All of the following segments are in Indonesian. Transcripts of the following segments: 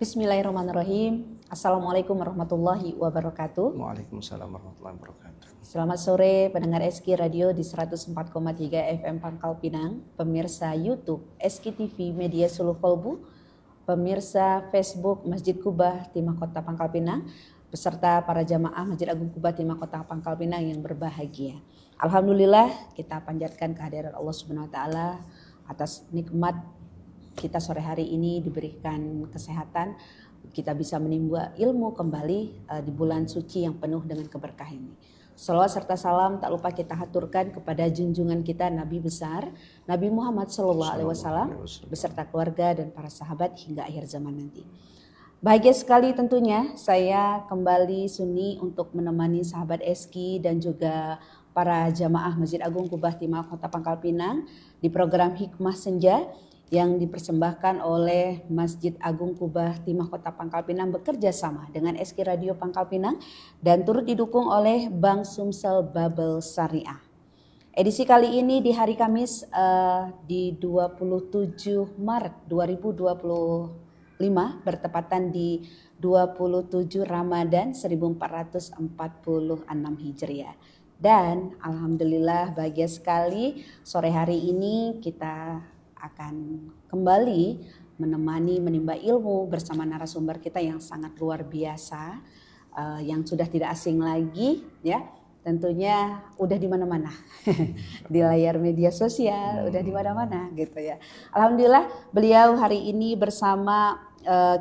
Bismillahirrahmanirrahim. Assalamualaikum warahmatullahi wabarakatuh. Waalaikumsalam warahmatullahi wabarakatuh. Selamat sore pendengar SK Radio di 104,3 FM Pangkal Pinang, pemirsa YouTube SK TV Media Suluh Kolbu, pemirsa Facebook Masjid Kubah Timah Kota Pangkal Pinang, beserta para jamaah Masjid Agung Kubah Timah Kota Pangkal Pinang yang berbahagia. Alhamdulillah kita panjatkan kehadiran Allah Subhanahu wa taala atas nikmat kita sore hari ini diberikan kesehatan, kita bisa menimba ilmu kembali di bulan suci yang penuh dengan keberkahan ini. Salawat serta salam tak lupa kita haturkan kepada junjungan kita Nabi besar Nabi Muhammad SAW beserta keluarga dan para sahabat hingga akhir zaman nanti. Bahagia sekali tentunya saya kembali sunyi untuk menemani sahabat SK dan juga para jamaah Masjid Agung Kubah Timah Kota Pangkal Pinang di program Hikmah Senja yang dipersembahkan oleh Masjid Agung Kubah Timah Kota Pangkal Pinang bekerja sama dengan SK Radio Pangkal Pinang dan turut didukung oleh Bank Sumsel Babel Syariah. Edisi kali ini di hari Kamis di 27 Maret 2025 bertepatan di 27 Ramadan 1446 Hijriah. Dan alhamdulillah bahagia sekali sore hari ini kita akan kembali menimba ilmu bersama narasumber kita yang sangat luar biasa, yang sudah tidak asing lagi ya, tentunya udah di mana-mana di layar media sosial, udah di mana-mana gitu ya. Alhamdulillah beliau hari ini bersama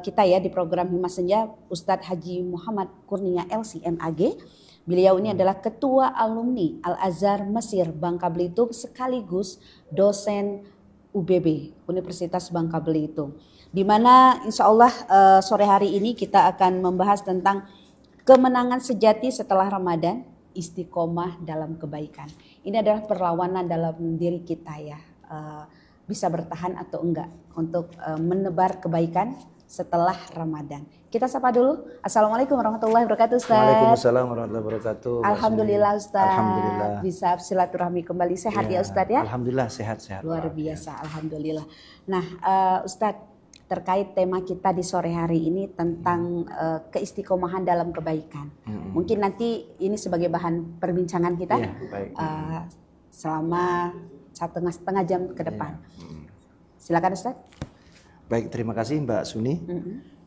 kita ya di program Hikmah Senja, Ustadz Haji Muhammad Kurnia LC MAG. Beliau ini adalah Ketua Alumni Al-Azhar Mesir Bangka Belitung sekaligus dosen UBB Universitas Bangka Belitung, di mana insya Allah sore hari ini kita akan membahas tentang kemenangan sejati setelah Ramadan, istiqomah dalam kebaikan. Ini adalah perlawanan dalam diri kita ya, bisa bertahan atau enggak untuk menebar kebaikan setelah Ramadan. Kita sapa dulu. Assalamualaikum warahmatullahi wabarakatuh, Ustaz. Waalaikumsalam warahmatullahi wabarakatuh. Alhamdulillah Ustaz. Alhamdulillah. Bisa silaturahmi kembali, sehat ya Ustaz ya? Alhamdulillah sehat-sehat. Luar biasa, alhamdulillah. Nah, Ustaz, terkait tema kita di sore hari ini tentang keistiqomahan dalam kebaikan. Mungkin nanti ini sebagai bahan perbincangan kita selama setengah jam ke depan. Silakan Ustaz. Baik, terima kasih Mbak Suni.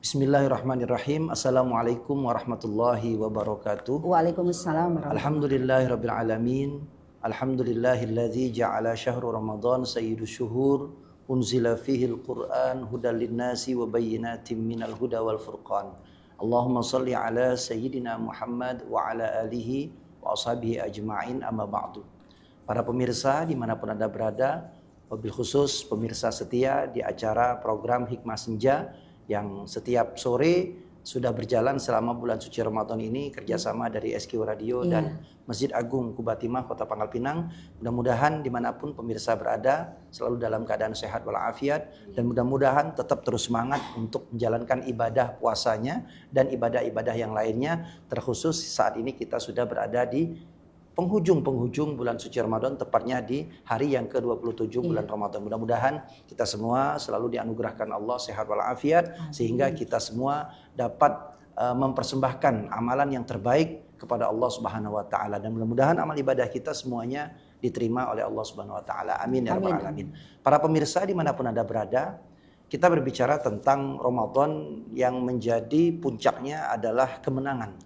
Bismillahirrahmanirrahim. Assalamualaikum warahmatullahi wabarakatuh. Waalaikumsalam warahmatullahi wabarakatuh. Alhamdulillahirabbil alamin. Alhamdulillahilladzi ja'ala syahru Ramadan sayyidus syuhur unzila fihil Qur'an hudal linnasi wa bayyinatin minal huda wal furqan. Allahumma shalli ala sayyidina Muhammad wa ala alihi wa ashabihi ajma'in, amma ba'du. Para pemirsa dimanapun Anda berada, wabil khusus pemirsa setia di acara program Hikmah Senja yang setiap sore sudah berjalan selama bulan suci Ramadan ini, kerjasama dari SQ Radio dan Masjid Agung Kubah Timah Kota Pangkal Pinang. Mudah-mudahan dimanapun pemirsa berada selalu dalam keadaan sehat walafiat, dan mudah-mudahan tetap terus semangat untuk menjalankan ibadah puasanya dan ibadah-ibadah yang lainnya, terkhusus saat ini kita sudah berada di penghujung bulan suci Ramadan, tepatnya di hari yang ke-27 bulan Ramadan. Mudah-mudahan kita semua selalu dianugerahkan Allah sehat walafiat, sehingga kita semua dapat mempersembahkan amalan yang terbaik kepada Allah Subhanahu wa taala, dan mudah-mudahan amal ibadah kita semuanya diterima oleh Allah Subhanahu wa taala. Amin ya rabbal alamin. Para pemirsa dimanapun Anda berada, kita berbicara tentang Ramadan yang menjadi puncaknya adalah kemenangan.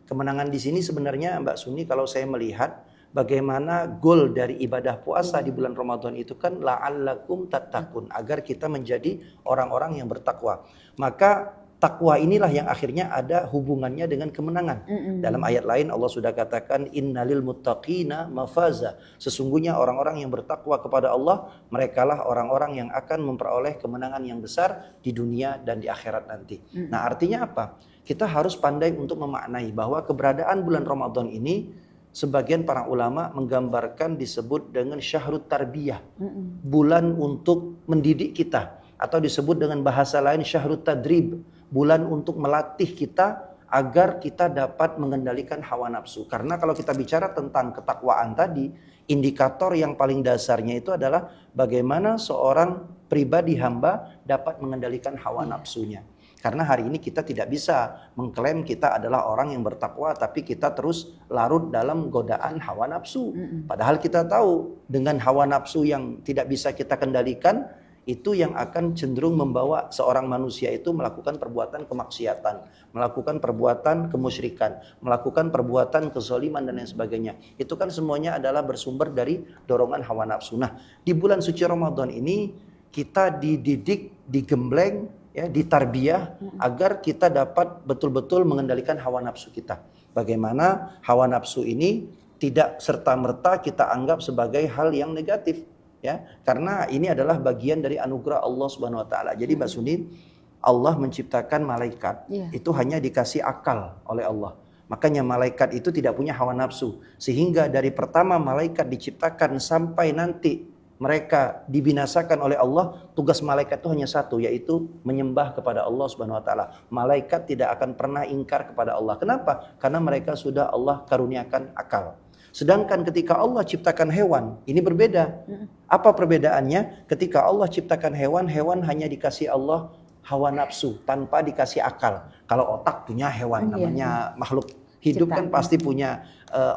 Kemenangan di sini sebenarnya Mbak Suni, kalau saya melihat bagaimana goal dari ibadah puasa di bulan Ramadan itu kan la'allakum tattaqun, agar kita menjadi orang-orang yang bertakwa. Maka takwa inilah yang akhirnya ada hubungannya dengan kemenangan. Dalam ayat lain Allah sudah katakan innalil muttaqina mafaza. Sesungguhnya orang-orang yang bertakwa kepada Allah, merekalah orang-orang yang akan memperoleh kemenangan yang besar di dunia dan di akhirat nanti. Nah, artinya apa? Kita harus pandai untuk memaknai bahwa keberadaan bulan Ramadan ini, sebagian para ulama menggambarkan disebut dengan syahrut tarbiyah, bulan untuk mendidik kita, atau disebut dengan bahasa lain syahrut tadrib, bulan untuk melatih kita agar kita dapat mengendalikan hawa nafsu. Karena kalau kita bicara tentang ketakwaan tadi, indikator yang paling dasarnya itu adalah bagaimana seorang pribadi hamba dapat mengendalikan hawa nafsunya. Karena hari ini kita tidak bisa mengklaim kita adalah orang yang bertakwa, tapi kita terus larut dalam godaan hawa nafsu. Padahal kita tahu dengan hawa nafsu yang tidak bisa kita kendalikan, itu yang akan cenderung membawa seorang manusia itu melakukan perbuatan kemaksiatan, melakukan perbuatan kemusyrikan, melakukan perbuatan kezaliman dan lain sebagainya. Itu kan semuanya adalah bersumber dari dorongan hawa nafsu. Nah, di bulan suci Ramadan ini kita dididik, digembleng, ya, ditarbiyah agar kita dapat betul-betul mengendalikan hawa nafsu kita. Bagaimana hawa nafsu ini tidak serta-merta kita anggap sebagai hal yang negatif, ya, karena ini adalah bagian dari anugerah Allah Subhanahu wa taala. Jadi Mbak Suni, Allah menciptakan malaikat itu hanya dikasih akal oleh Allah. Makanya malaikat itu tidak punya hawa nafsu, sehingga dari pertama malaikat diciptakan sampai nanti mereka dibinasakan oleh Allah, tugas malaikat itu hanya satu, yaitu menyembah kepada Allah Subhanahu wa taala. Malaikat tidak akan pernah ingkar kepada Allah. Kenapa? Karena mereka sudah Allah karuniakan akal. Sedangkan ketika Allah ciptakan hewan, ini berbeda. Apa perbedaannya? Ketika Allah ciptakan hewan, hewan hanya dikasih Allah hawa nafsu tanpa dikasih akal. Kalau otak punya hewan, namanya makhluk hidup kan pasti punya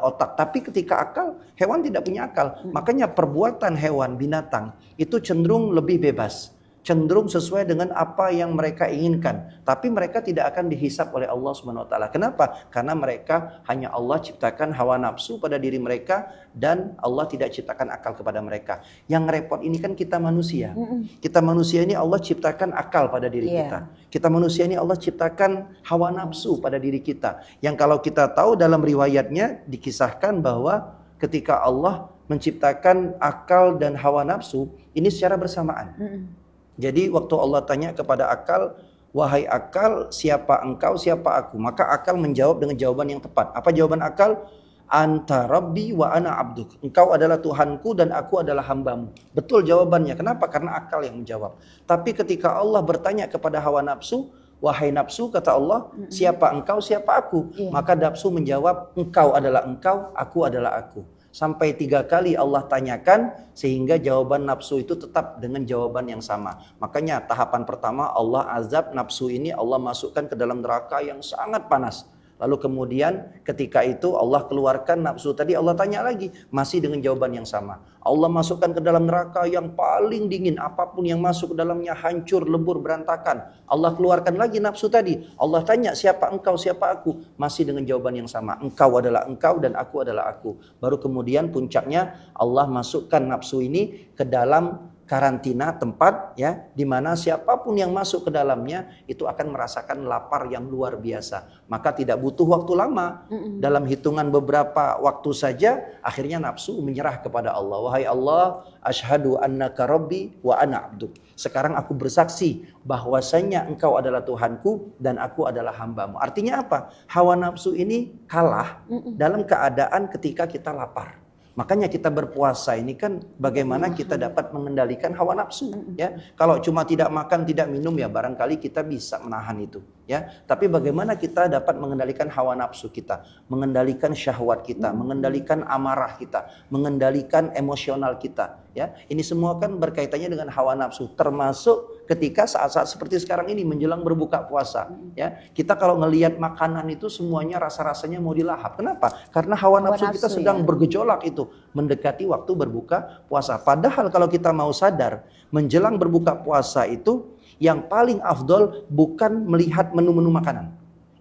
otak. Tapi ketika akal, hewan tidak punya akal. Makanya perbuatan hewan, binatang itu cenderung lebih bebas, cenderung sesuai dengan apa yang mereka inginkan. Tapi mereka tidak akan dihisap oleh Allah Subhanahu wa taala. Kenapa? Karena mereka hanya Allah ciptakan hawa nafsu pada diri mereka dan Allah tidak ciptakan akal kepada mereka. Yang repot ini kan kita manusia. Kita manusia ini Allah ciptakan akal pada diri kita. Kita manusia ini Allah ciptakan hawa nafsu pada diri kita. Yang kalau kita tahu dalam riwayatnya dikisahkan bahwa ketika Allah menciptakan akal dan hawa nafsu ini secara bersamaan. Jadi waktu Allah tanya kepada akal, wahai akal, siapa engkau, siapa aku? Maka akal menjawab dengan jawaban yang tepat. Apa jawaban akal? Anta Rabbi wa ana abduk. Engkau adalah Tuhanku dan aku adalah hambamu. Betul jawabannya. Kenapa? Karena akal yang menjawab. Tapi ketika Allah bertanya kepada hawa nafsu, wahai nafsu, kata Allah, siapa engkau, siapa aku? Maka nafsu menjawab, engkau adalah engkau, aku adalah aku. Sampai 3 kali Allah tanyakan sehingga jawaban nafsu itu tetap dengan jawaban yang sama. Makanya tahapan pertama Allah azab nafsu ini, Allah masukkan ke dalam neraka yang sangat panas. Lalu kemudian ketika itu Allah keluarkan nafsu tadi, Allah tanya lagi, masih dengan jawaban yang sama. Allah masukkan ke dalam neraka yang paling dingin, apapun yang masuk ke dalamnya hancur, lebur, berantakan. Allah keluarkan lagi nafsu tadi. Allah tanya, siapa engkau, siapa aku? Masih dengan jawaban yang sama. Engkau adalah engkau dan aku adalah aku. Baru kemudian puncaknya Allah masukkan nafsu ini ke dalam karantina tempat, ya, di mana siapapun yang masuk ke dalamnya itu akan merasakan lapar yang luar biasa. Maka tidak butuh waktu lama, dalam hitungan beberapa waktu saja akhirnya nafsu menyerah kepada Allah. Wahai Allah, asyhadu annaka rabbi wa ana abduk. Sekarang aku bersaksi bahwasanya engkau adalah Tuhanku dan aku adalah hambamu. Artinya apa? Hawa nafsu ini kalah dalam keadaan ketika kita lapar. Makanya kita berpuasa ini kan bagaimana kita dapat mengendalikan hawa nafsu, ya. Kalau cuma tidak makan, tidak minum, ya barangkali kita bisa menahan itu, ya. Tapi bagaimana kita dapat mengendalikan hawa nafsu kita, mengendalikan syahwat kita, mengendalikan amarah kita, mengendalikan emosional kita, ya. Ini semua kan berkaitannya dengan hawa nafsu, termasuk ketika saat-saat seperti sekarang ini menjelang berbuka puasa, ya. Kita kalau ngelihat makanan itu semuanya rasa-rasanya mau dilahap. Kenapa? Karena hawa nafsu kita sedang bergejolak itu, mendekati waktu berbuka puasa. Padahal kalau kita mau sadar, menjelang berbuka puasa itu yang paling afdol bukan melihat menu-menu makanan.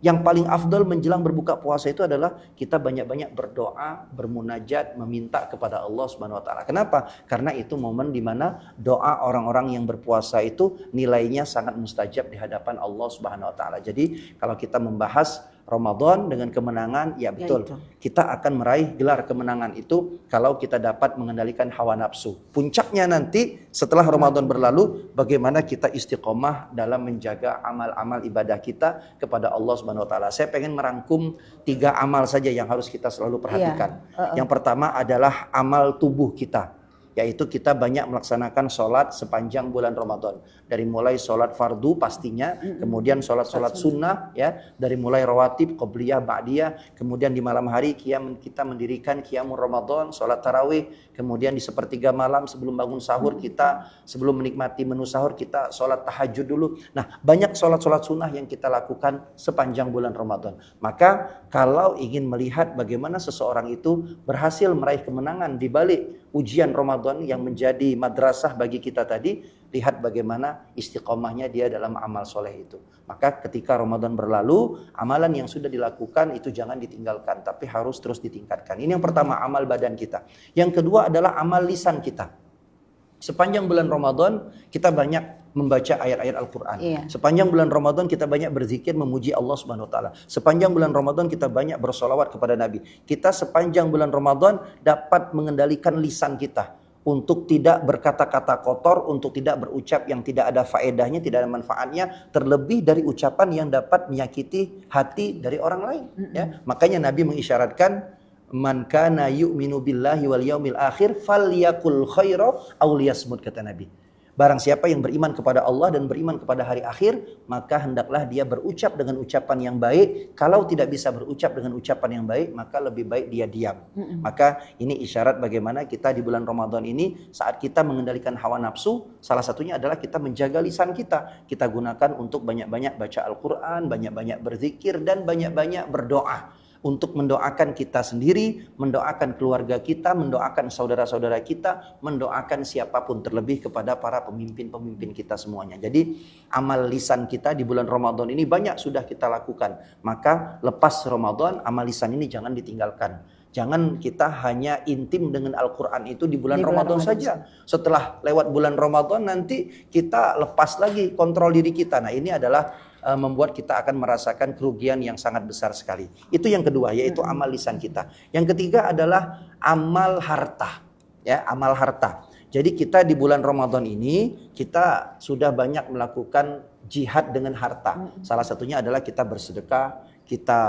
Yang paling afdol menjelang berbuka puasa itu adalah kita banyak-banyak berdoa, bermunajat, meminta kepada Allah Subhanahu wa taala. Kenapa? Karena itu momen di mana doa orang-orang yang berpuasa itu nilainya sangat mustajab di hadapan Allah Subhanahu wa taala. Jadi kalau kita membahas Ramadan dengan kemenangan, ya betul. Ya, kita akan meraih gelar kemenangan itu kalau kita dapat mengendalikan hawa nafsu. Puncaknya nanti setelah Ramadan berlalu, bagaimana kita istiqomah dalam menjaga amal-amal ibadah kita kepada Allah Subhanahu wa taala. Saya pengen merangkum 3 amal saja yang harus kita selalu perhatikan. Yang pertama adalah amal tubuh kita. yaitu kita banyak melaksanakan sholat sepanjang bulan Ramadan. Dari mulai sholat fardu pastinya, kemudian sholat sunnah, ya, dari mulai rawatib, qobliyah, ba'diyah, kemudian di malam hari kita mendirikan qiyamul Ramadan, sholat tarawih, kemudian di sepertiga malam sebelum bangun sahur kita, sebelum menikmati menu sahur kita sholat tahajud dulu. Nah, banyak sholat-sholat sunnah yang kita lakukan sepanjang bulan Ramadan. Maka kalau ingin melihat bagaimana seseorang itu berhasil meraih kemenangan di balik ujian Ramadan yang menjadi madrasah bagi kita tadi, lihat bagaimana istiqomahnya dia dalam amal soleh itu. Maka ketika Ramadan berlalu, amalan yang sudah dilakukan itu jangan ditinggalkan, tapi harus terus ditingkatkan. Ini yang pertama, amal badan kita. Yang kedua adalah amal lisan kita. Sepanjang bulan Ramadan kita banyak membaca ayat-ayat Al-Quran. Sepanjang bulan Ramadan kita banyak berzikir memuji Allah Subhanahu Wa Taala. Sepanjang bulan Ramadan kita banyak bersolawat kepada Nabi. Kita sepanjang bulan Ramadan dapat mengendalikan lisan kita untuk tidak berkata-kata kotor, untuk tidak berucap yang tidak ada faedahnya, tidak ada manfaatnya, terlebih dari ucapan yang dapat menyakiti hati dari orang lain. Ya, makanya Nabi mengisyaratkan, man kana yu'minu billahi wal yaumil akhir falyakul khaira aw liyasmut, kata Nabi. Barang siapa yang beriman kepada Allah dan beriman kepada hari akhir, maka hendaklah dia berucap dengan ucapan yang baik. Kalau tidak bisa berucap dengan ucapan yang baik, maka lebih baik dia diam. Maka ini isyarat bagaimana kita di bulan Ramadan ini, saat kita mengendalikan hawa nafsu, salah satunya adalah kita menjaga lisan kita. Kita gunakan untuk banyak-banyak baca Al-Quran, banyak-banyak berzikir, dan banyak-banyak berdoa. Untuk mendoakan kita sendiri, mendoakan keluarga kita, mendoakan saudara-saudara kita, mendoakan siapapun, terlebih kepada para pemimpin-pemimpin kita semuanya. Jadi amal lisan kita di bulan Ramadan ini banyak sudah kita lakukan. Maka lepas Ramadan, amal lisan ini jangan ditinggalkan. Jangan kita hanya intim dengan Al-Quran itu di bulan Ramadan saja. Setelah lewat bulan Ramadan nanti kita lepas lagi kontrol diri kita. Nah, ini adalah membuat kita akan merasakan kerugian yang sangat besar sekali. Itu yang kedua, yaitu amal lisan kita. Yang ketiga adalah amal harta. Ya, amal harta. Jadi kita di bulan Ramadan ini kita sudah banyak melakukan jihad dengan harta. Salah satunya adalah kita bersedekah, kita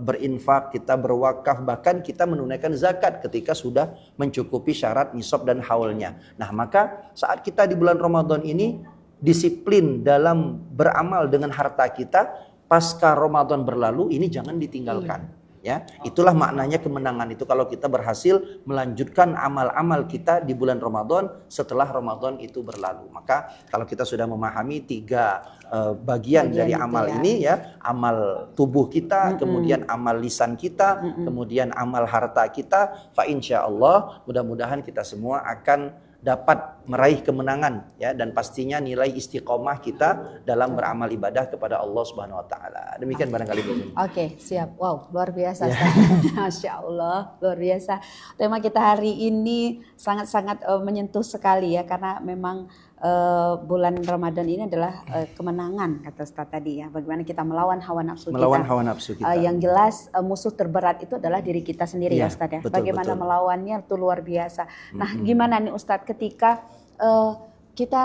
berinfak, kita berwakaf, bahkan kita menunaikan zakat ketika sudah mencukupi syarat nisab dan haulnya. Nah, maka saat kita di bulan Ramadan ini disiplin dalam beramal dengan harta kita, pasca Ramadan berlalu ini jangan ditinggalkan. Ya, itulah maknanya kemenangan itu kalau kita berhasil melanjutkan amal-amal kita di bulan Ramadan setelah Ramadan itu berlalu. Maka kalau kita sudah memahami tiga bagian dari amal ini, ya, amal tubuh kita, kemudian amal lisan kita, kemudian amal harta kita, fa insyaallah mudah-mudahan kita semua akan dapat meraih kemenangan, ya, dan pastinya nilai istiqomah kita dalam beramal ibadah kepada Allah Subhanahu Wa Taala. Demikian barangkali Bu. Oke, siap. Wow, luar biasa. Masya Allah, luar biasa. Tema kita hari ini sangat-sangat menyentuh sekali, ya, karena memang bulan Ramadan ini adalah kemenangan, kata Ustaz tadi, ya. Bagaimana kita melawan hawa nafsu kita. Melawan hawa nafsu kita. Yang jelas musuh terberat itu adalah diri kita sendiri, ya, Ustaz, ya. Betul, bagaimana betul melawannya itu luar biasa. Nah, gimana nih Ustaz ketika kita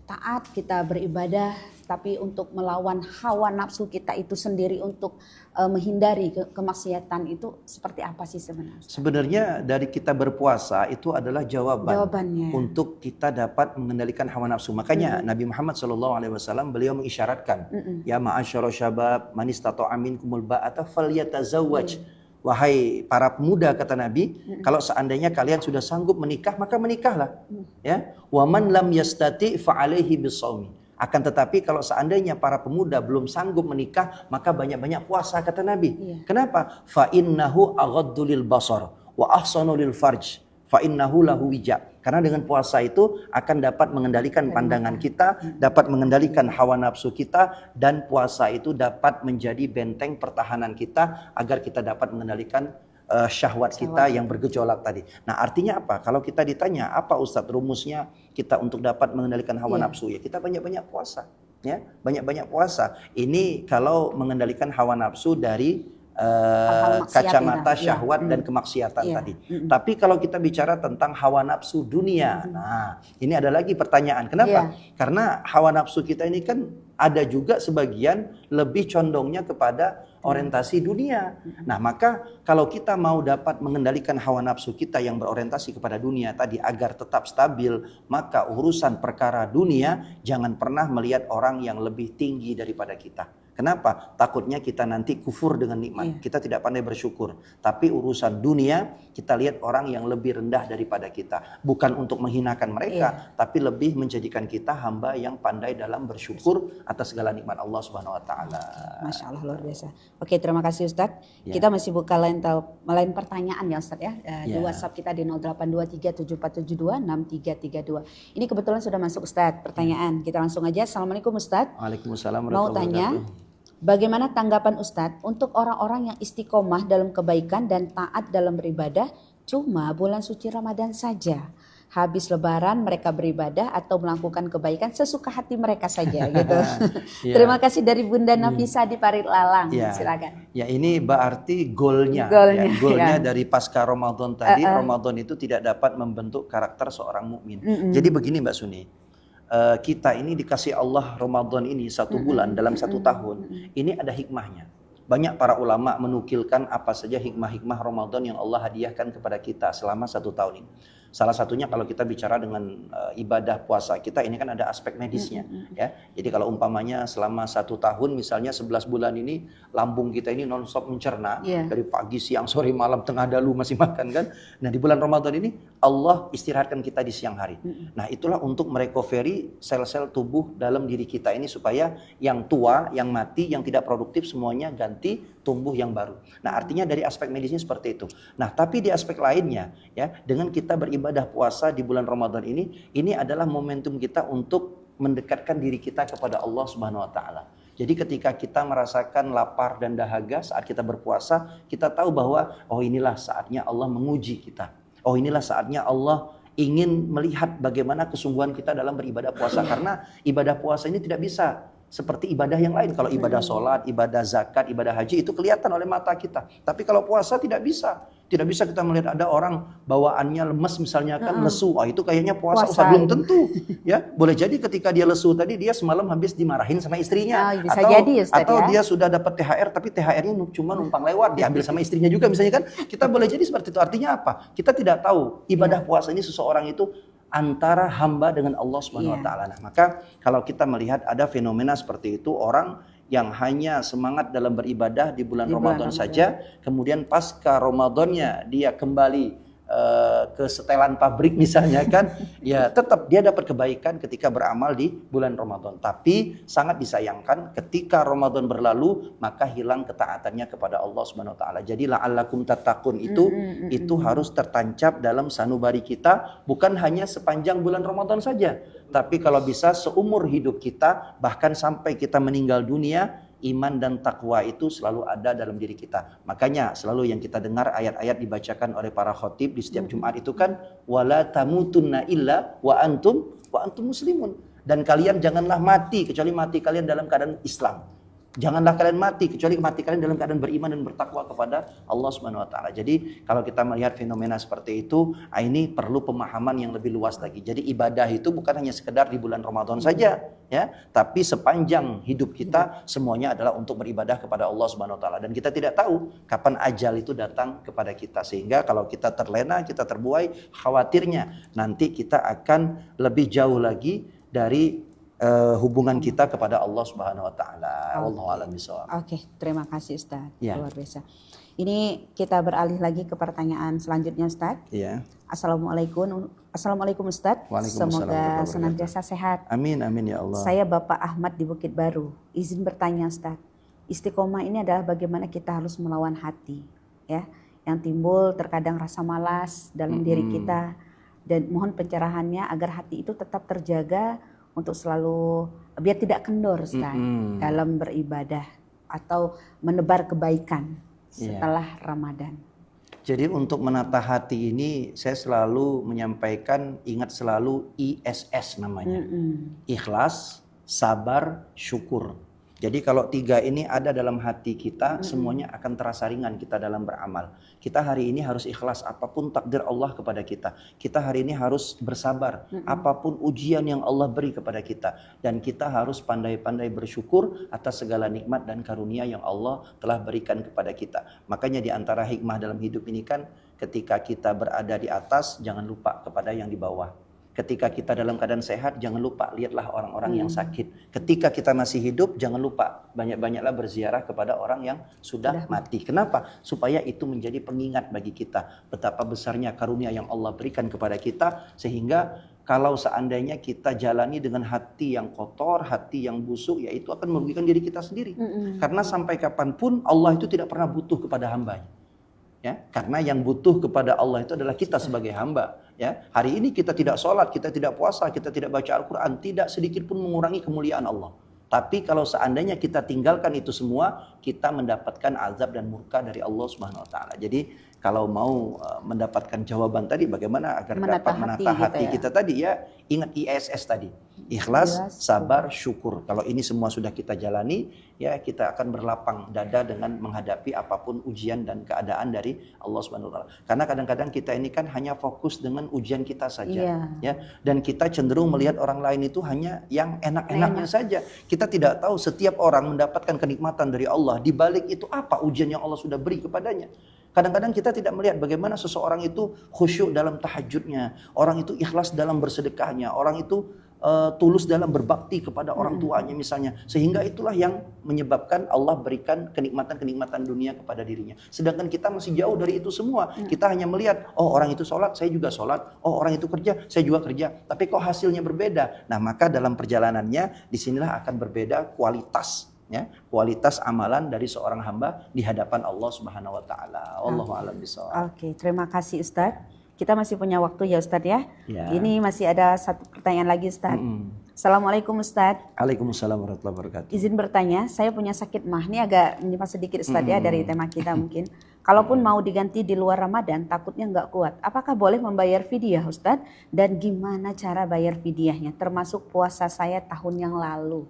taat, kita beribadah, tapi untuk melawan hawa nafsu kita itu sendiri, untuk menghindari kemaksiatan itu seperti apa sih sebenarnya? Sebenarnya dari kita berpuasa itu adalah jawabannya untuk kita dapat mengendalikan hawa nafsu. Makanya Nabi Muhammad SAW beliau mengisyaratkan, ya ma'asyara syabab man istata'a minkumul ba'ata falyatazawwaj. Wahai para pemuda, kata Nabi, kalau seandainya kalian sudah sanggup menikah, maka menikahlah. Ya, wa man lam yastati fa alaihi bisawmi. Akan tetapi kalau seandainya para pemuda belum sanggup menikah, maka banyak-banyak puasa, kata Nabi. Kenapa? Fa innahu aghaddu lil basar wa ahsanu lil farj. Fa innahu lahu wija. Karena dengan puasa itu akan dapat mengendalikan pandangan kita, dapat mengendalikan hawa nafsu kita, dan puasa itu dapat menjadi benteng pertahanan kita agar kita dapat mengendalikan syahwat kita yang bergejolak tadi. Nah, artinya apa? Kalau kita ditanya apa Ustadz rumusnya kita untuk dapat mengendalikan hawa nafsu, ya kita banyak-banyak puasa. Ya, banyak-banyak puasa. Ini kalau mengendalikan hawa nafsu dari Hal-hal maksiat kacamata ya. syahwat dan kemaksiatan Iya. tadi. Tapi kalau kita bicara tentang hawa nafsu dunia, nah ini ada lagi pertanyaan. Kenapa? Karena hawa nafsu kita ini kan ada juga sebagian lebih condongnya kepada orientasi dunia. Nah, maka kalau kita mau dapat mengendalikan hawa nafsu kita yang berorientasi kepada dunia tadi agar tetap stabil, maka urusan perkara dunia jangan pernah melihat orang yang lebih tinggi daripada kita. Kenapa? Takutnya kita nanti kufur dengan nikmat. Kita tidak pandai bersyukur. Tapi urusan dunia, kita lihat orang yang lebih rendah daripada kita. Bukan untuk menghinakan mereka, tapi lebih menjadikan kita hamba yang pandai dalam bersyukur atas segala nikmat Allah Subhanahu wa taala. Masya Allah, luar biasa. Oke, terima kasih Ustadz. Kita masih buka lain pertanyaan ya Ustadz ya. Di WhatsApp kita di 082374726332. Ini kebetulan sudah masuk Ustadz pertanyaan. Kita langsung aja. Assalamualaikum Ustadz. Waalaikumsalam Mau tanya, bagaimana tanggapan Ustadz untuk orang-orang yang istiqomah dalam kebaikan dan taat dalam beribadah cuma bulan suci Ramadan saja? Habis lebaran mereka beribadah atau melakukan kebaikan sesuka hati mereka saja gitu. Terima kasih dari Bunda Nafisa di Parit Lalang. Silakan. Ya, ini berarti goalnya dari pasca Ramadan tadi. Ramadan itu tidak dapat membentuk karakter seorang mukmin. Jadi begini Mbak Suni, kita ini dikasih Allah Ramadan ini 1 bulan dalam 1 tahun. Ini ada hikmahnya. Banyak para ulama menukilkan apa saja hikmah-hikmah Ramadan yang Allah hadiahkan kepada kita selama 1 tahun ini. Salah satunya kalau kita bicara dengan ibadah puasa kita, ini kan ada aspek medisnya, ya. Jadi kalau umpamanya selama 1 tahun misalnya 11 bulan ini lambung kita ini nonstop mencerna dari pagi, siang, sore, malam, tengah dalu masih makan kan. Nah di bulan Ramadan ini Allah istirahatkan kita di siang hari. Nah itulah untuk merecovery sel-sel tubuh dalam diri kita ini supaya yang tua, yang mati, yang tidak produktif semuanya ganti tumbuh yang baru. Nah artinya dari aspek medisnya seperti itu. Nah tapi di aspek lainnya ya, dengan kita beribadah puasa di bulan Ramadan ini adalah momentum kita untuk mendekatkan diri kita kepada Allah Subhanahu wa taala. Jadi ketika kita merasakan lapar dan dahaga saat kita berpuasa, kita tahu bahwa oh inilah saatnya Allah menguji kita. Oh inilah saatnya Allah ingin melihat bagaimana kesungguhan kita dalam beribadah puasa. Karena ibadah puasa ini tidak bisa seperti ibadah yang lain. Kalau ibadah sholat, ibadah zakat, ibadah haji itu kelihatan oleh mata kita. Tapi kalau puasa tidak bisa. Tidak bisa kita melihat ada orang bawaannya lemes misalnya kan lesu. Itu kayaknya puasa. Belum tentu. Ya, boleh jadi ketika dia lesu tadi dia semalam habis dimarahin sama istrinya. Bisa jadi, Ustaz, atau dia sudah dapat THR tapi THR-nya cuma numpang lewat, diambil sama istrinya juga misalnya kan. Kita boleh jadi seperti itu. Artinya apa? Kita tidak tahu ibadah puasa ini seseorang itu antara hamba dengan Allah Subhanahu wa taala. Nah, maka kalau kita melihat ada fenomena seperti itu, orang yang hanya semangat dalam beribadah di bulan Ramadan saja, kemudian pasca Ramadannya dia kembali ke setelan pabrik misalnya kan, ya tetap dia dapat kebaikan ketika beramal di bulan Ramadan. Tapi sangat disayangkan ketika Ramadan berlalu maka hilang ketaatannya kepada Allah Subhanahu wa taala. Jadi la'allakum tattaqun itu harus tertancap dalam sanubari kita, bukan hanya sepanjang bulan Ramadan saja, tapi kalau bisa seumur hidup kita, bahkan sampai kita meninggal dunia. Iman dan takwa itu selalu ada dalam diri kita. Makanya selalu yang kita dengar ayat-ayat dibacakan oleh para khotib di setiap Jumat itu kan wala tamutunna illa wa antum muslimun. Dan kalian janganlah mati kecuali mati kalian dalam keadaan Islam. Janganlah kalian mati kecuali mati kalian dalam keadaan beriman dan bertakwa kepada Allah Subhanahu wa taala. Jadi kalau kita melihat fenomena seperti itu, ini perlu pemahaman yang lebih luas lagi. Jadi ibadah itu bukan hanya sekedar di bulan Ramadan saja, ya, tapi sepanjang hidup kita semuanya adalah untuk beribadah kepada Allah Subhanahu wa taala. Dan kita tidak tahu kapan ajal itu datang kepada kita, sehingga kalau kita terlena, kita terbuai, khawatirnya nanti kita akan lebih jauh lagi dari hubungan kita kepada Allah Subhanahu wa taala. Wallahu a'lam bishawab. Oke, terima kasih Ustaz. Luar biasa. Ini kita beralih lagi ke pertanyaan selanjutnya Ustaz. Assalamualaikum Ustaz. Semoga senantiasa sehat. Amin amin ya Allah. Saya Bapak Ahmad di Bukit Baru. Izin bertanya Ustaz. Istiqomah ini adalah bagaimana kita harus melawan hati, ya, yang timbul terkadang rasa malas dalam diri kita, dan mohon pencerahannya agar hati itu tetap terjaga untuk selalu biar tidak kendor Ustaz dalam beribadah atau menebar kebaikan setelah Ramadan. Jadi untuk menata hati ini saya selalu menyampaikan, ingat selalu ISS namanya. Ikhlas, sabar, syukur. Jadi kalau 3 ini ada dalam hati kita, semuanya akan terasa ringan kita dalam beramal. Kita hari ini harus ikhlas apapun takdir Allah kepada kita. Kita hari ini harus bersabar apapun ujian yang Allah beri kepada kita. Dan kita harus pandai-pandai bersyukur atas segala nikmat dan karunia yang Allah telah berikan kepada kita. Makanya di antara hikmah dalam hidup ini kan, ketika kita berada di atas, jangan lupa kepada yang di bawah. Ketika kita dalam keadaan sehat, jangan lupa lihatlah orang-orang yang sakit. Ketika kita masih hidup, jangan lupa banyak-banyaklah berziarah kepada orang yang sudah mati. Kenapa? Supaya itu menjadi pengingat bagi kita betapa besarnya karunia yang Allah berikan kepada kita, sehingga kalau seandainya kita jalani dengan hati yang kotor, hati yang busuk, ya itu akan merugikan diri kita sendiri. Karena sampai kapanpun Allah itu tidak pernah butuh kepada hambanya. Ya, karena yang butuh kepada Allah itu adalah kita sebagai hamba. Ya, hari ini kita tidak sholat, kita tidak puasa, kita tidak baca Al-Quran, tidak sedikit pun mengurangi kemuliaan Allah. Tapi kalau seandainya kita tinggalkan itu semua, kita mendapatkan azab dan murka dari Allah Subhanahu Wa Taala. Jadi kalau mau mendapatkan jawaban tadi, bagaimana agar dapat menata hati kita tadi, ya ingat ISS tadi. Ikhlas, sabar, syukur. Kalau ini semua sudah kita jalani, ya kita akan berlapang dada dengan menghadapi apapun ujian dan keadaan dari Allah Subhanahu Wa Taala. Karena kadang-kadang kita ini kan hanya fokus dengan ujian kita saja, ya. Dan kita cenderung melihat orang lain itu hanya yang enak-enaknya saja. Kita tidak tahu setiap orang mendapatkan kenikmatan dari Allah. Di balik itu apa ujian yang Allah sudah beri kepadanya. Kadang-kadang kita tidak melihat bagaimana seseorang itu khusyuk dalam tahajudnya, orang itu ikhlas dalam bersedekahnya, orang itu tulus dalam berbakti kepada orang tuanya misalnya, sehingga itulah yang menyebabkan Allah berikan kenikmatan-kenikmatan dunia kepada dirinya. Sedangkan kita masih jauh dari itu semua. Kita hanya melihat, oh orang itu sholat, saya juga sholat, oh orang itu kerja, saya juga kerja, tapi kok hasilnya berbeda. Nah maka dalam perjalanannya disinilah akan berbeda kualitas, ya, kualitas amalan dari seorang hamba di hadapan Allah Subhanahu Wa Taala. Wallahu a'lam bishawab. Oke, terima kasih Ustadz. Kita masih punya waktu ya Ustadz ya. Ini masih ada satu pertanyaan lagi Ustadz. Assalamualaikum Ustadz. Waalaikumsalam warahmatullahi wabarakatuh. Izin bertanya, saya punya sakit mah. Ini agak menyimpang sedikit Ustadz ya dari tema kita mungkin. Kalaupun mau diganti di luar Ramadan, takutnya nggak kuat. Apakah boleh membayar fidyah Ustadz? Dan gimana cara bayar fidyahnya? Termasuk puasa saya tahun yang lalu.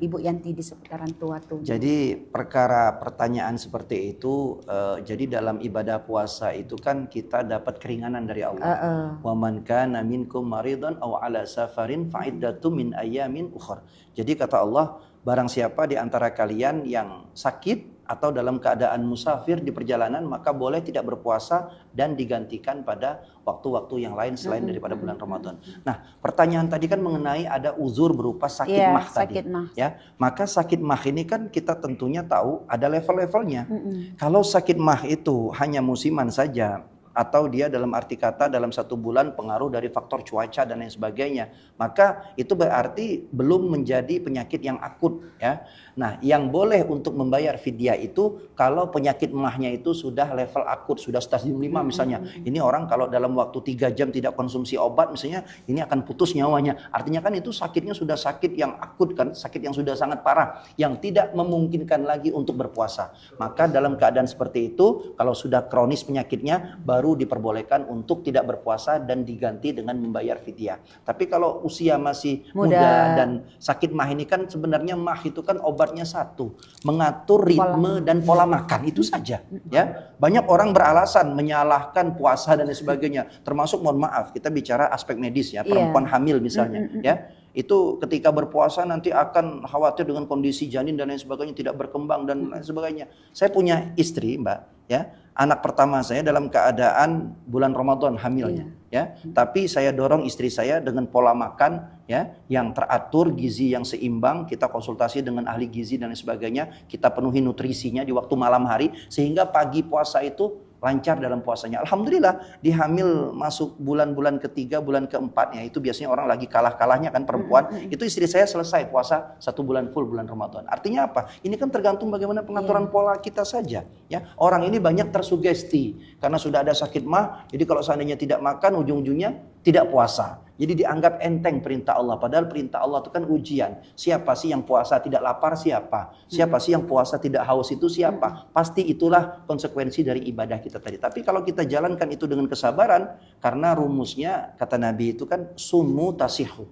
Ibu Yanti di seputaran Tuatu. Jadi pertanyaan seperti itu, jadi dalam ibadah puasa itu kan kita dapat keringanan dari Allah. Wa man kana minkum maridan aw ala safarin fa'iddatum min ayyamin ukhra. Jadi kata Allah, barang siapa di antara kalian yang sakit atau dalam keadaan musafir di perjalanan, maka boleh tidak berpuasa dan digantikan pada waktu-waktu yang lain selain daripada bulan Ramadan. Nah, pertanyaan tadi kan mengenai ada uzur berupa sakit mah tadi. Ya, maka sakit mah ini kan kita tentunya tahu ada level-levelnya. Kalau sakit mah itu hanya musiman saja, atau dia dalam arti kata dalam 1 bulan pengaruh dari faktor cuaca dan lain sebagainya, maka itu berarti belum menjadi penyakit yang akut, ya. Nah, yang boleh untuk membayar fidyah itu kalau penyakit mahnya itu sudah level akut, sudah stadium 5 misalnya. Ini orang kalau dalam waktu 3 jam tidak konsumsi obat misalnya, ini akan putus nyawanya. Artinya kan itu sakitnya sudah sakit yang akut kan, sakit yang sudah sangat parah, yang tidak memungkinkan lagi untuk berpuasa. Maka dalam keadaan seperti itu, kalau sudah kronis penyakitnya, baru diperbolehkan untuk tidak berpuasa dan diganti dengan membayar fidyah. Tapi kalau usia masih muda dan sakit mah ini kan sebenarnya mah itu kan obatnya satu, mengatur ritme dan pola makan, itu saja, ya. Banyak orang beralasan menyalahkan puasa dan lain sebagainya, termasuk mohon maaf kita bicara aspek medis ya, perempuan hamil misalnya, ya. Itu ketika berpuasa nanti akan khawatir dengan kondisi janin dan lain sebagainya, tidak berkembang dan lain sebagainya. Saya punya istri, Mbak, ya. Anak pertama saya dalam keadaan bulan Ramadan hamilnya, ya. Tapi saya dorong istri saya dengan pola makan, ya, yang teratur, gizi yang seimbang. Kita konsultasi dengan ahli gizi dan lain sebagainya. Kita penuhi nutrisinya di waktu malam hari sehingga pagi puasa itu lancar dalam puasanya. Alhamdulillah di hamil masuk bulan-bulan ketiga, bulan keempatnya itu biasanya orang lagi kalah-kalahnya kan perempuan. Itu istri saya selesai puasa 1 bulan full bulan Ramadan. Artinya apa? Ini kan tergantung bagaimana pengaturan pola kita saja. Ya, orang ini banyak tersugesti karena sudah ada sakit mah. Jadi kalau seandainya tidak makan, ujung-ujungnya tidak puasa. Jadi dianggap enteng perintah Allah. Padahal perintah Allah itu kan ujian. Siapa sih yang puasa tidak lapar? Siapa? Siapa sih yang puasa tidak haus? Itu siapa? Pasti itulah konsekuensi dari ibadah kita tadi. Tapi kalau kita jalankan itu dengan kesabaran, karena rumusnya kata Nabi itu kan sumu tasihu.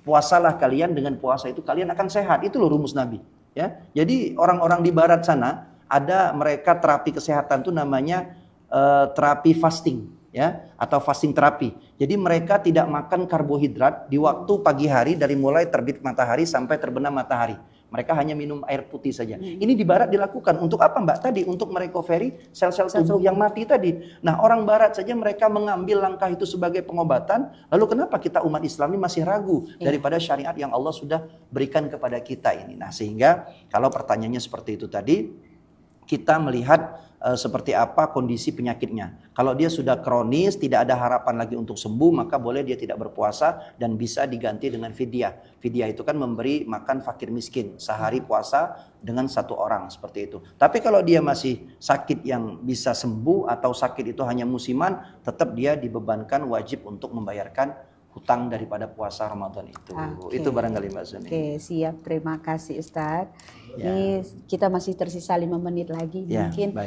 Puasalah kalian, dengan puasa itu kalian akan sehat. Itu loh rumus Nabi. Ya, jadi orang-orang di barat sana ada mereka terapi kesehatan tuh namanya terapi fasting, ya, atau fasting terapi. Jadi mereka tidak makan karbohidrat di waktu pagi hari dari mulai terbit matahari sampai terbenam matahari. Mereka hanya minum air putih saja. Ini di barat dilakukan untuk apa, Mbak? Tadi untuk merecovery sel-sel tubuh yang mati tadi. Nah, orang barat saja mereka mengambil langkah itu sebagai pengobatan. Lalu kenapa kita umat Islam ini masih ragu daripada syariat yang Allah sudah berikan kepada kita ini? Nah, sehingga kalau pertanyaannya seperti itu tadi, kita melihat seperti apa kondisi penyakitnya. Kalau dia sudah kronis, tidak ada harapan lagi untuk sembuh, maka boleh dia tidak berpuasa dan bisa diganti dengan fidyah. Fidyah itu kan memberi makan fakir miskin, sehari puasa dengan 1 orang, seperti itu. Tapi kalau dia masih sakit yang bisa sembuh atau sakit itu hanya musiman, tetap dia dibebankan wajib untuk membayarkan hutang daripada puasa Ramadan itu. Itu barangkali Mbak Suni. Oke, siap. Terima kasih Ustadz. Ini kita masih tersisa 5 menit lagi. Mungkin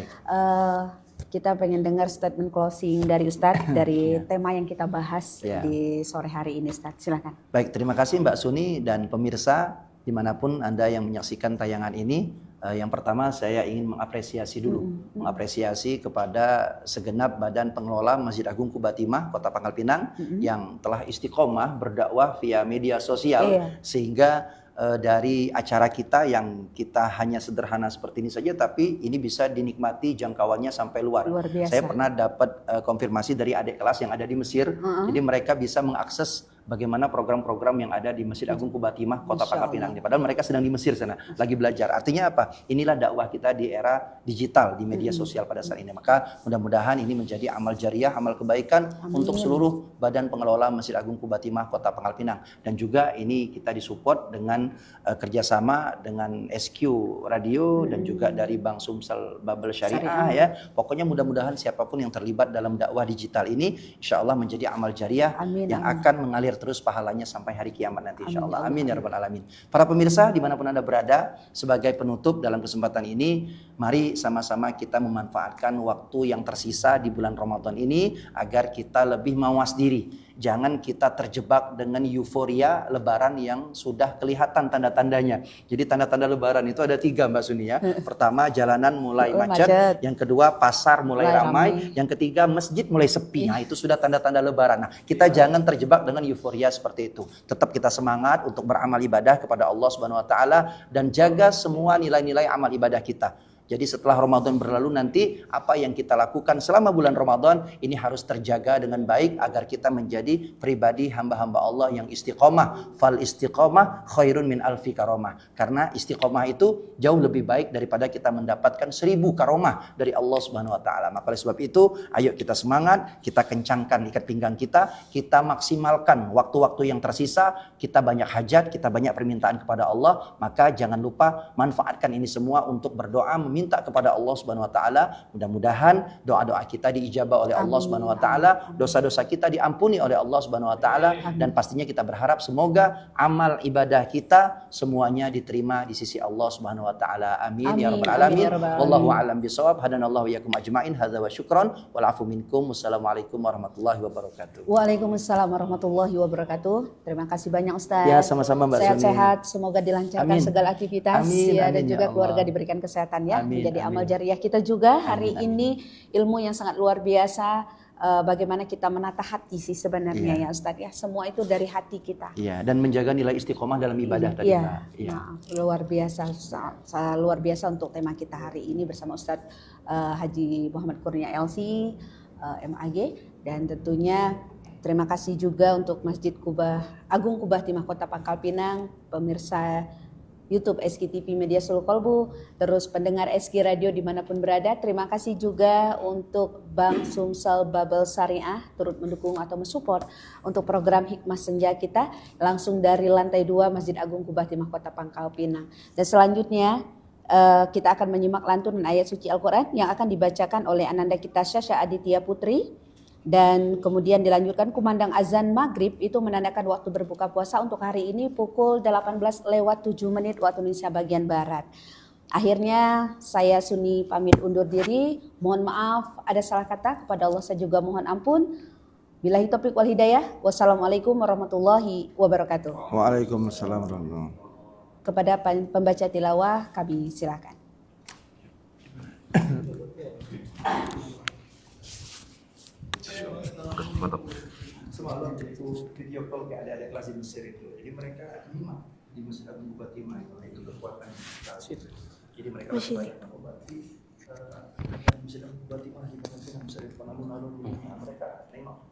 kita pengen dengar statement closing dari Ustadz dari tema yang kita bahas di sore hari ini, Ustadz. Silakan. Baik, terima kasih Mbak Suni dan pemirsa dimanapun Anda yang menyaksikan tayangan ini. Yang pertama saya ingin mengapresiasi dulu, mengapresiasi kepada segenap badan pengelola Masjid Agung Quba Timah Kota Pangkal Pinang yang telah istiqomah berdakwah via media sosial sehingga dari acara kita yang kita hanya sederhana seperti ini saja, tapi ini bisa dinikmati jangkauannya sampai luar. Saya pernah dapat konfirmasi dari adik kelas yang ada di Mesir, jadi mereka bisa mengakses bagaimana program-program yang ada di Masjid Agung Quba Timah Kota Pangkal Pinang. Padahal mereka sedang di Mesir sana, lagi belajar. Artinya apa? Inilah dakwah kita di era digital, di media sosial pada saat ini. Maka mudah-mudahan ini menjadi amal jariah, amal kebaikan untuk seluruh badan pengelola Masjid Agung Quba Timah Kota Pangkal Pinang. Dan juga ini kita disupport dengan kerjasama dengan SQ Radio dan juga dari Bank Sumsel Babel Syariah ya. Pokoknya mudah-mudahan siapapun yang terlibat dalam dakwah digital ini, insya Allah menjadi amal jariah yang akan mengalir terus pahalanya sampai hari kiamat nanti insya Allah. Amin ya rabbal alamin. Para pemirsa dimanapun Anda berada, sebagai penutup dalam kesempatan ini, mari sama-sama kita memanfaatkan waktu yang tersisa di bulan Ramadan ini agar kita lebih mawas diri. Jangan kita terjebak dengan euforia lebaran yang sudah kelihatan tanda-tandanya. Jadi tanda-tanda lebaran itu ada 3 Mbak Suni ya. Pertama, jalanan mulai macet. Yang kedua, pasar mulai ramai. Yang ketiga, masjid mulai sepi. Nah, itu sudah tanda-tanda lebaran. Nah, kita jangan terjebak dengan euforia seperti itu. Tetap kita semangat untuk beramal ibadah kepada Allah Subhanahu wa taala dan jaga semua nilai-nilai amal ibadah kita. Jadi setelah Ramadan berlalu nanti apa yang kita lakukan selama bulan Ramadan ini harus terjaga dengan baik agar kita menjadi pribadi hamba-hamba Allah yang istiqomah. Fal istiqomah khairun min alfi karomah. Karena istiqomah itu jauh lebih baik daripada kita mendapatkan 1000 karomah dari Allah Subhanahu wa taala. Maka oleh sebab itu, ayo kita semangat, kita kencangkan ikat pinggang kita maksimalkan waktu-waktu yang tersisa, kita banyak hajat, kita banyak permintaan kepada Allah, maka jangan lupa manfaatkan ini semua untuk berdoa minta kepada Allah Subhanahu wa taala. Mudah-mudahan doa-doa kita diijabah oleh Allah Subhanahu wa taala, dosa-dosa kita diampuni oleh Allah Subhanahu wa taala dan pastinya kita berharap semoga amal ibadah kita semuanya diterima di sisi Allah Subhanahu wa taala. Amin ya rabbal alamin. Wallahu a'lam bishawab. Hadanallahu iyyakum ajmain. Hadza wa syukran wal afu minkum. Wassalamualaikum warahmatullahi wabarakatuh. Waalaikumsalam warahmatullahi wabarakatuh. Terima kasih banyak Ustaz. Ya, sama-sama Mbak Suni. Sehat-sehat, semoga dilancarkan segala aktivitas dan juga keluarga diberikan kesehatan ya. Menjadi amal jariah kita juga hari ini ilmu yang sangat luar biasa. Bagaimana kita menata hati sih sebenarnya ya Ustadz ya, semua itu dari hati kita. Iya, dan menjaga nilai istiqomah dalam ibadah tadi Mbak. Nah, luar biasa untuk tema kita hari ini bersama Ustadz Haji Muhammad Kurnia LC MAG, dan tentunya terima kasih juga untuk Masjid Agung Quba Timah Kota Pangkal Pinang, pemirsa YouTube SK TV Media Suluk Kolbu, terus pendengar SK Radio dimanapun berada. Terima kasih juga untuk Bank Sumsel Babel Syariah turut mendukung atau mensupport untuk program Hikmah Senja kita langsung dari lantai 2 Masjid Agung Quba Timah Kota Pangkal Pinang. Dan selanjutnya kita akan menyimak lantunan ayat suci Al-Quran yang akan dibacakan oleh Ananda kita Syasha Aditya Putri. Dan kemudian dilanjutkan kumandang azan maghrib, itu menandakan waktu berbuka puasa untuk hari ini pukul 18:07 waktu Indonesia bagian Barat. Akhirnya saya Suni pamit undur diri. Mohon maaf ada salah kata, kepada Allah saya juga mohon ampun. Billahi taufiq wal hidayah. Wassalamualaikum warahmatullahi wabarakatuh. Waalaikumsalam warahmatullahi wabarakatuh. Kepada pembaca tilawah kami silakan. Semalam itu video call ke adik-adik kelas di Mesir itu, jadi mereka 5 di Mesir Abu Fatimah itu kekuatan kita. Jadi mereka banyak mengobati Mesir Abu Fatimah di Mesir Mesir alun-alun mereka tengok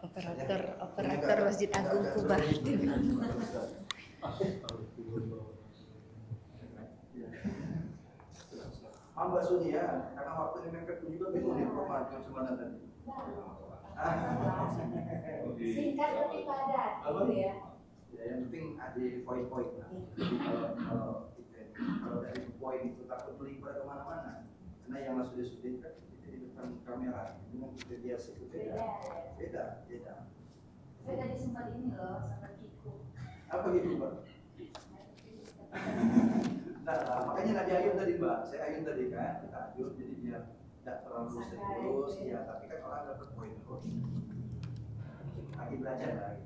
operator Masjid Agung Kubah. Mbak Suni ya, karena waktu ini mereka juga bingung nih format semana tadi. Singkat tapi padat, gitu ya. Ya, yang penting ada poin-poin. Kalau dari poin itu takut melibat kemana-mana. Karena yang sudah kan di depan kamera, dengan kita biasa itu beda. Saya tadi sempat ini loh, sempat kikuk. Apa gitu Mbak? Nah, makanya Nabi Ayub tadi Mbak, saya Ayub tadi kan, kita Ayub jadi biar tidak terlalu serius, ya. Tapi kan orang dapat poin terus. Lagi belajar lagi.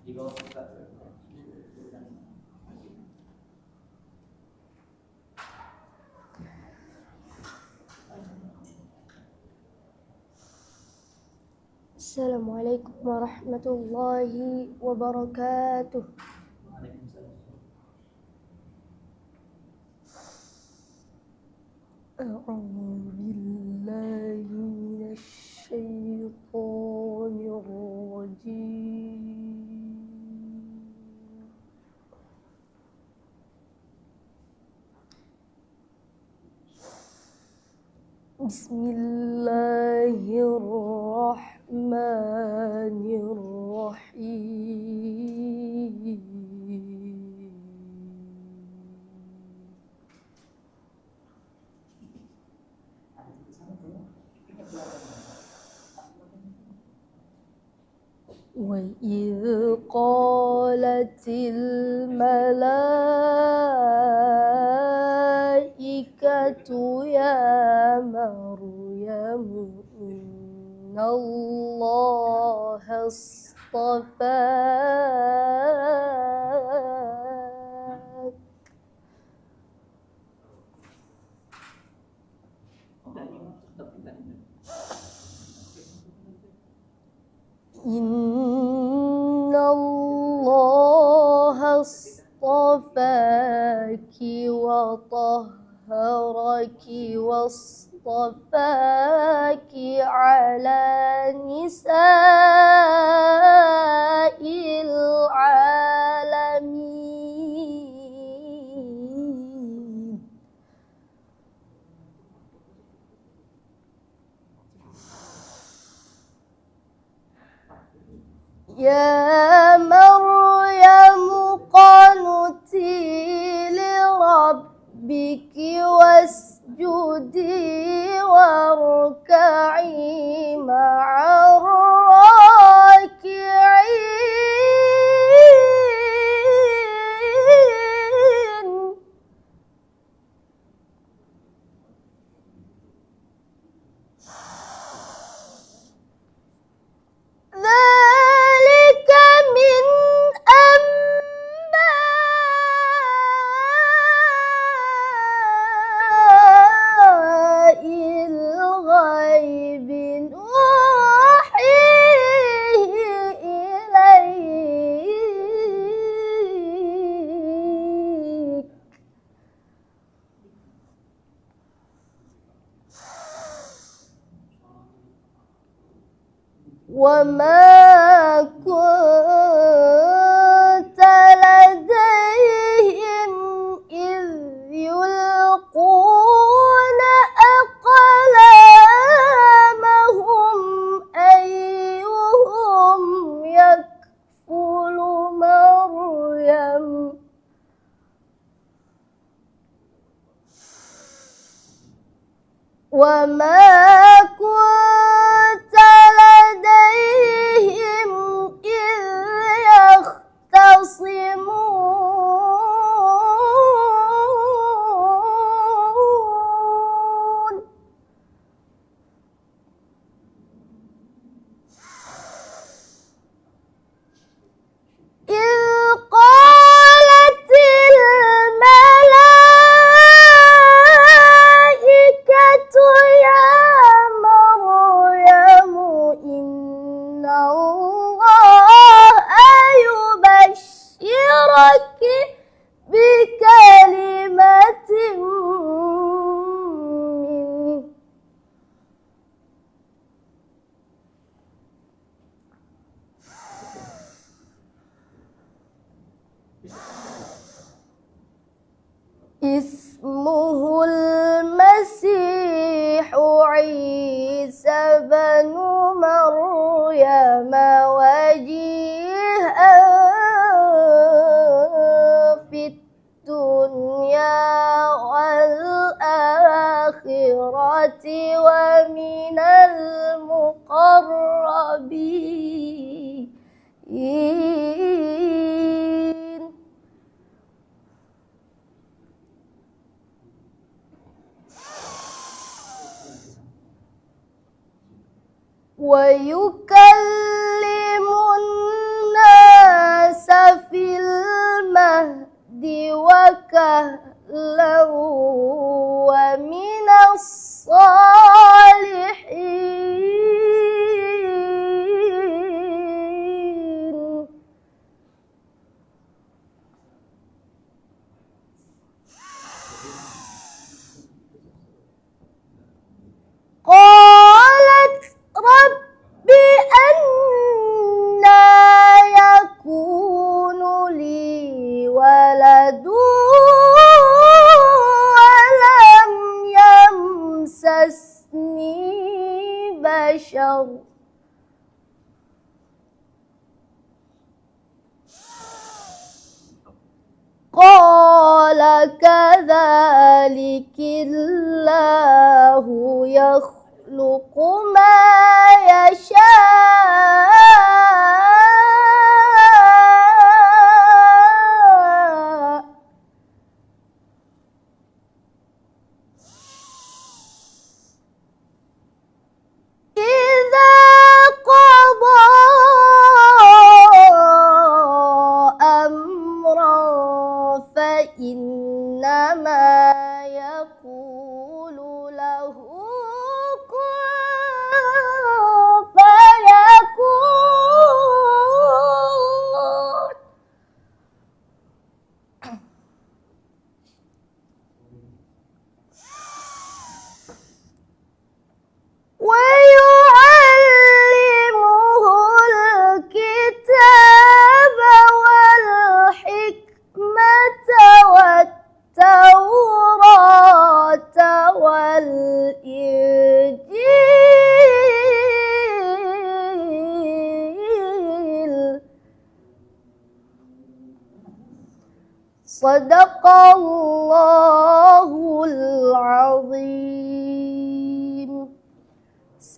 Di bawah kita. Assalamualaikum warahmatullahi wabarakatuh. A'udzu billahi minasy syaithanir rajim. Bismillahirrahmanirrahim. وإذ قالت الملائكة يا مريم إن الله اصطفاك إن الله اصطفاك وطهرك واصطفاك على نساء العالمين يا مريم قنتي لربك واسجدي واركعي مع الراكعين ذلك من أنباء الغيب نوحيه إليك وما كنت لديهم إذ يلقون أقلامهم أيهم يكفل مريم وما كنت لديهم إذ يختصمون ومن المقربين ويكلم الناس في المهد وكهلا ومن الصالحين قالت رب أنى يكون لي ولد ولم يمسسني بشر قال كذلك الله يخلق ما يشاء إذا قضى أمرا فإنما يقول له كن فيكون ويعلمه الكتاب والحكمة والتوراة والإنجيل صدق الله العظيم.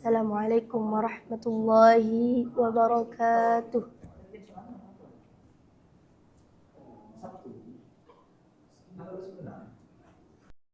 Assalamualaikum warahmatullahi wabarakatuh.